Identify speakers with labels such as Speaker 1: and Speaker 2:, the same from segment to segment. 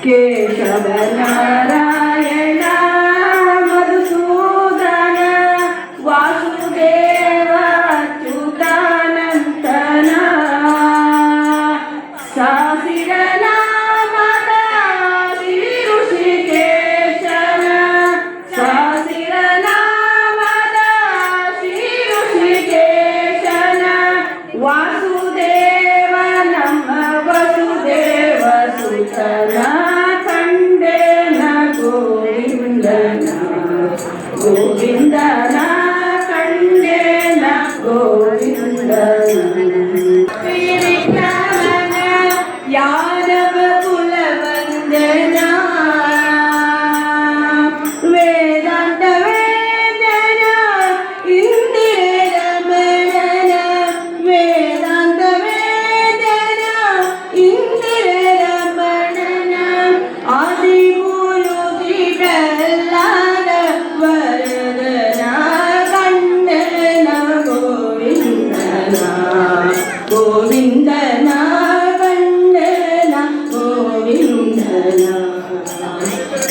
Speaker 1: ಕೇಶವ ನಾರಾಯಣ ಮಧುಸೂದನ ವಾಸುದೇವ ಅಚ್ಯುತಾನಂತನ ಸಾಸಿರ ನಾಮದ ಶ್ರೀ ಋಷಿಕೇಶನ ಸಾಸಿರ ನಾಮದ ಶ್ರೀ ಋಷಿಕೇಶನ ವಾಸುದೇವ ನಮ್ಮ ವಸುದೇವ ಸುತನ ಕಂಡೇನ ಗೋವಿಂದನ ಗೋವಿಂದನ ಕಂಡೇನ ಗೋವಿಂದನ ಶ್ರೀವಿಕ್ರಮನ ಯಾದವ ಕುಲ ವಂದನ ವೇದಾಂತ ವೇದನ ಇಂದಿರ ರಮಣನ ವೇದಾಂತ ವೇದನ ಇಂದಿರ ರಮಣನ ಆದಿ ಗುರು ಶ್ರೀಪ್ರಹ್ಲಾದ ವರದನ ಕಂಡನ ಗೋವಿಂದನ ಗೋವಿಂದನ ಕಂಡನ ಗೋವಿಂದನ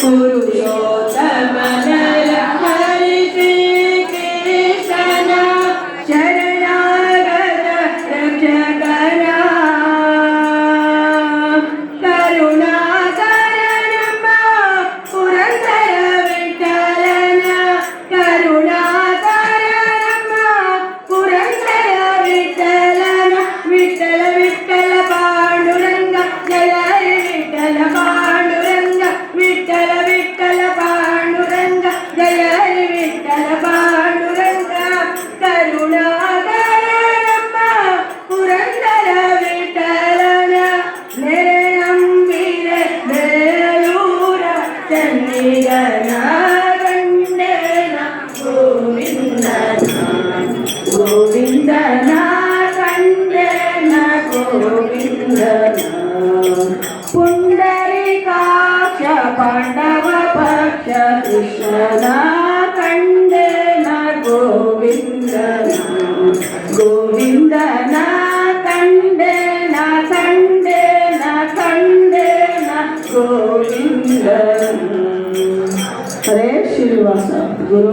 Speaker 1: ಪುರುಷೋತ್ತಮನ ಹರಿ ಶ್ರೀಕೃಷ್ಣನ ಶರಣಾಗತ ರಕ್ಷಕನ ಕರುಣಾಕರನಮ್ಮ ಪುರಂದರ ವಿಠಲನ ಕರುಣಾಕರನಮ್ಮ ಪುರಂದರ ವಿಠಲನ ವಿಠಲ ವಿಠಲ ಪಾಂಡುರಂಗ ಜಯ ಹರಿ ವಿಠಲ ಪಾಂಡುರಂಗ ವಿಠಲ ವಿಠಲ ಪಾಂಡುರಂಗ ಜಯ ಹರಿ ವಿಠಲ ಪಾಂಡುರಂಗ ಕರುಣಾಕರನಮ್ಮ ಪುರಂದರ ವಿಠಲನ ನೆರೆಯಂಬಿರೆ ಬೇಲೂರ ಚನ್ನಿಗನ ಕಂಡೇನ ಗೋವಿಂದನ ಗೋವಿಂದನ ಕಂಡೇನ ಗೋವಿಂದನ ಪುಂಡರೀಕಾಕ್ಷ ಪಾಂಡವ ಪಕ್ಷ ಕೃಷ್ಣನ ಕಂಡೇನ ಗೋವಿಂದನ ಗೋವಿಂದನ ಕಂಡೇನ ಕಂಡೇನ ಕಂಡೇನ ಗೋವಿಂದನ ಹರೇ ಶ್ರೀನಿವಾಸ ಗುರು